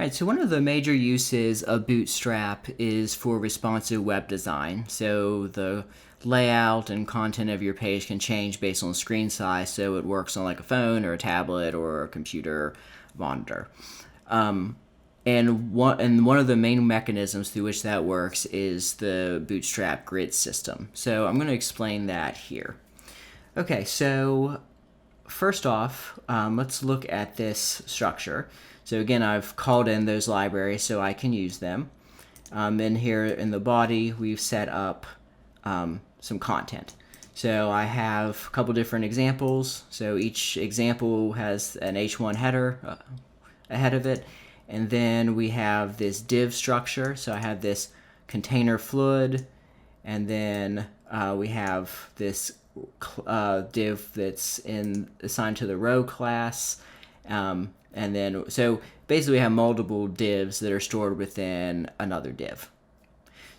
All right, so one of the major uses of Bootstrap is for responsive web design. So the layout and content of your page can change based on screen size, so it works on like a phone or a tablet or a computer monitor. And one of the main mechanisms through which that works is the Bootstrap grid system. So I'm going to explain that here. Okay, so first off, let's look at this structure. So again, I've called in those libraries so I can use them. And here in the body, we've set up some content. So I have a couple different examples. So each example has an H1 header ahead of it. And then we have this div structure. So I have this container fluid. And then we have this div that's assigned to the row class. And then, so basically we have multiple divs that are stored within another div.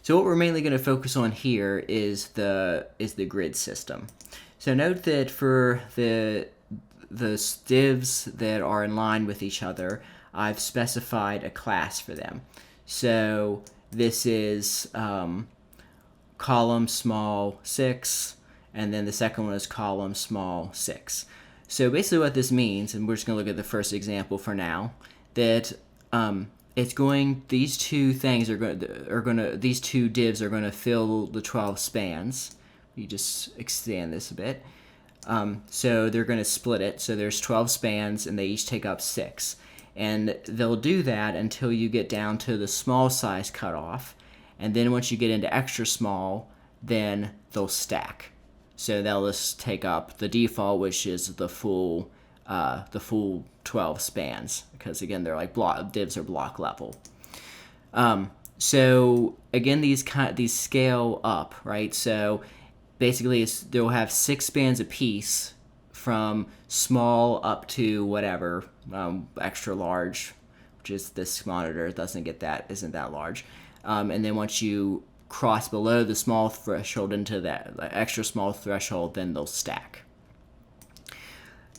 So what we're mainly going to focus on here is the grid system. So note that for the divs that are in line with each other, I've specified a class for them. So this is column small 6, and then the second one is column small 6. So basically what this means, and we're just going to look at the first example for now, that these two things these two divs are going to fill the 12 spans. You just extend this a bit. So they're going to split it. So there's 12 spans, and they each take up 6. And they'll do that until you get down to the small size cutoff. And then once you get into extra small, then they'll stack. So they'll just take up the default, which is the full 12 spans, because again they're like divs are block level. So again these scale up, right? So basically they'll have 6 spans apiece from small up to whatever extra large, which is this monitor isn't that large. And then once you cross below the small threshold into that extra small threshold, then they'll stack.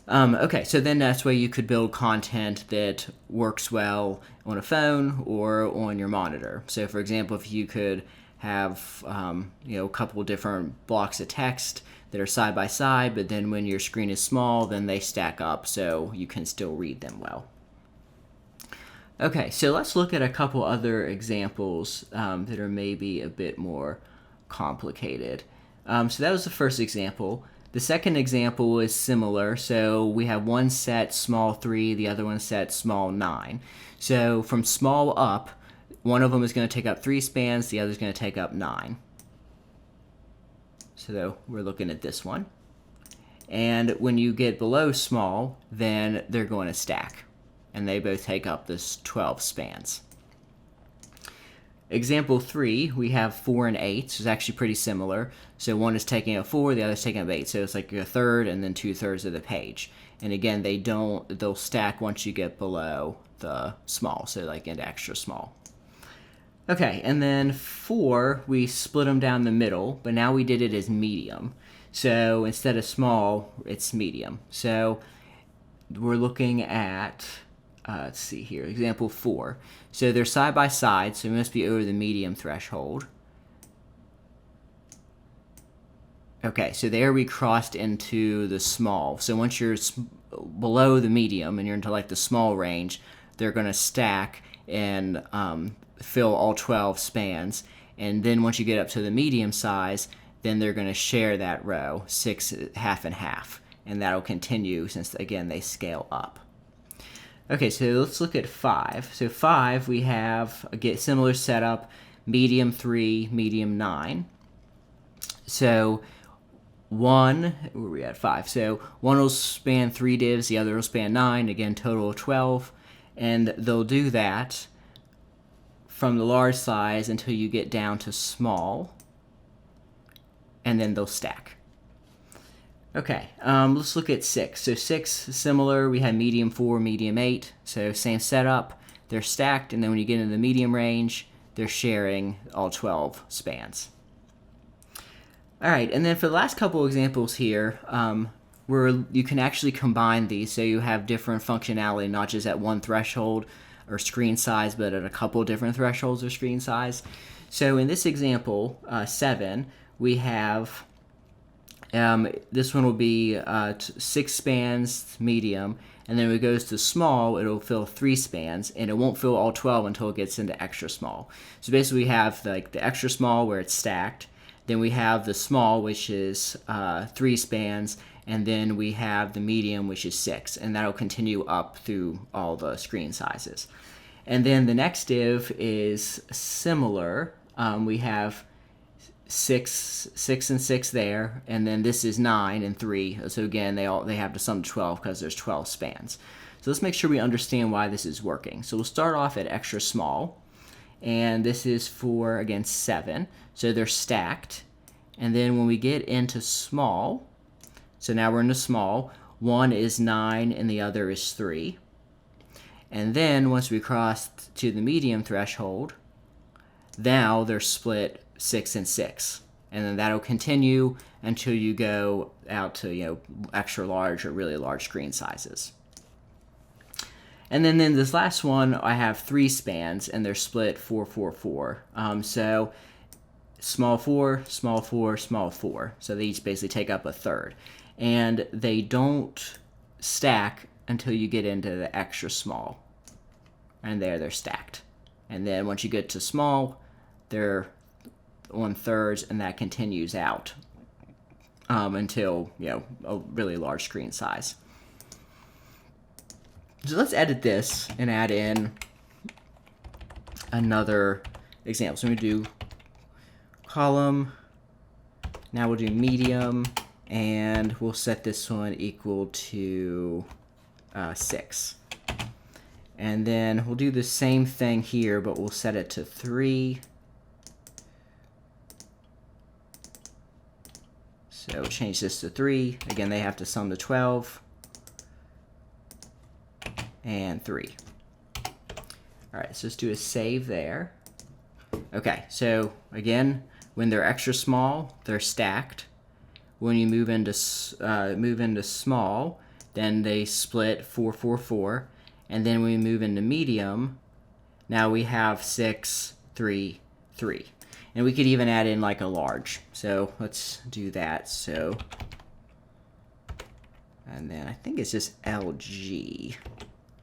Okay, so then that's where you could build content that works well on a phone or on your monitor. So for example, if you could have a couple different blocks of text that are side by side, but then when your screen is small, then they stack up so you can still read them well. Okay, so let's look at a couple other examples that are maybe a bit more complicated. So that was the first example. The second example is similar. So we have one set small 3, the other one set small 9. So from small up, one of them is going to take up 3 spans, the other is going to take up 9. So we're looking at this one. And when you get below small, then they're going to stack. And they both take up this 12 spans. Example 3, we have 4 and 8, so it's actually pretty similar. So one is taking up 4, the other is taking up 8. So it's like a third and then 2/3 of the page. And again, they'll stack once you get below the small, so like into extra small. Okay, and then 4, we split them down the middle, but now we did it as medium. So instead of small, it's medium. So we're looking at let's see here, example 4. So they're side by side, so it must be over the medium threshold. Okay, so there we crossed into the small. So once you're below the medium and you're into like the small range, they're going to stack and fill all 12 spans. And then once you get up to the medium size, then they're going to share that row, 6 half and half. And that'll continue since, again, they scale up. Okay, so let's look at 5. So 5, we have a similar setup, medium 3, medium 9. So where are we at? 5. So one will span 3 divs, the other will span 9, again, total of 12. And they'll do that from the large size until you get down to small, and then they'll stack. Okay, let's look at 6. So 6, similar, we have medium 4, medium 8, so same setup. They're stacked, and then when you get into the medium range, they're sharing all 12 spans. All right, and then for the last couple examples here, where you can actually combine these, so you have different functionality, not just at one threshold, or screen size, but at a couple different thresholds of screen size. So in this example, 7, we have, this one will be 6 spans medium, and then when it goes to small, it'll fill 3 spans, and it won't fill all 12 until it gets into extra small. So basically we have like the extra small where it's stacked, then we have the small, which is 3 spans, and then we have the medium, which is 6, and that'll continue up through all the screen sizes. And then the next div is similar. We have 6 and 6 there, and then this is 9 and 3. So again, they have to sum to 12 because there's 12 spans. So let's make sure we understand why this is working. So we'll start off at extra small, and this is for, again, 7. So they're stacked. And then when we get into small, so now we're into small, one is 9 and the other is 3. And then once we cross to the medium threshold, now they're split 6 and 6. And then that'll continue until you go out to, extra large or really large screen sizes. And then in this last one, I have 3 spans, and they're split 4, 4, 4. So small 4, small 4, small 4. So they each basically take up a third. And they don't stack until you get into the extra small. And there they're stacked. And then once you get to small, they're 1/3, and that continues out until, a really large screen size. So let's edit this and add in another example. So we do column, now we'll do medium, and we'll set this one equal to 6. And then we'll do the same thing here, but we'll set it to 3. So we'll change this to 3. Again, they have to sum to 12. And 3. All right, so let's do a save there. Okay, so again, when they're extra small, they're stacked. When you move into small, then they split 4, 4, 4. And then when we move into medium, now we have 6, 3, 3. And we could even add in like a large. So let's do that. So, and then I think it's just LG.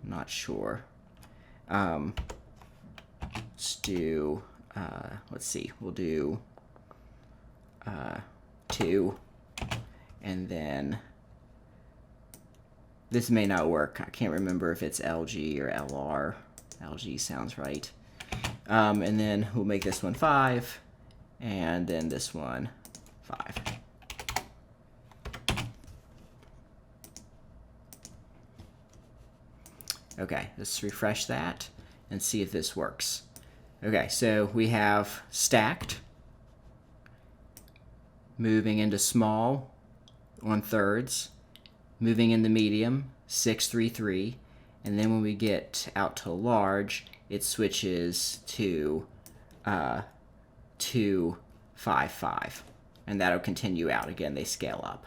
I'm not sure. Let's do, let's see, we'll do 2. And then this may not work. I can't remember if it's LG or LR. LG sounds right. And then we'll make this one 5, and then this one 5. Okay, let's refresh that and see if this works. Okay, so we have stacked, moving into small, 1/3, moving into medium, 6, 3, 3, and then when we get out to large, it switches to 2, 5, 5, and that'll continue out. Again, they scale up.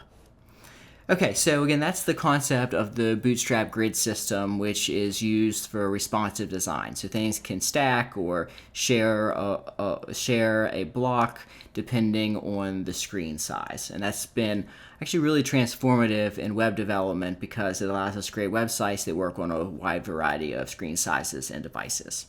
Okay, so again, that's the concept of the Bootstrap grid system, which is used for responsive design. So things can stack or share a block depending on the screen size. And that's been actually really transformative in web development because it allows us to create websites that work on a wide variety of screen sizes and devices.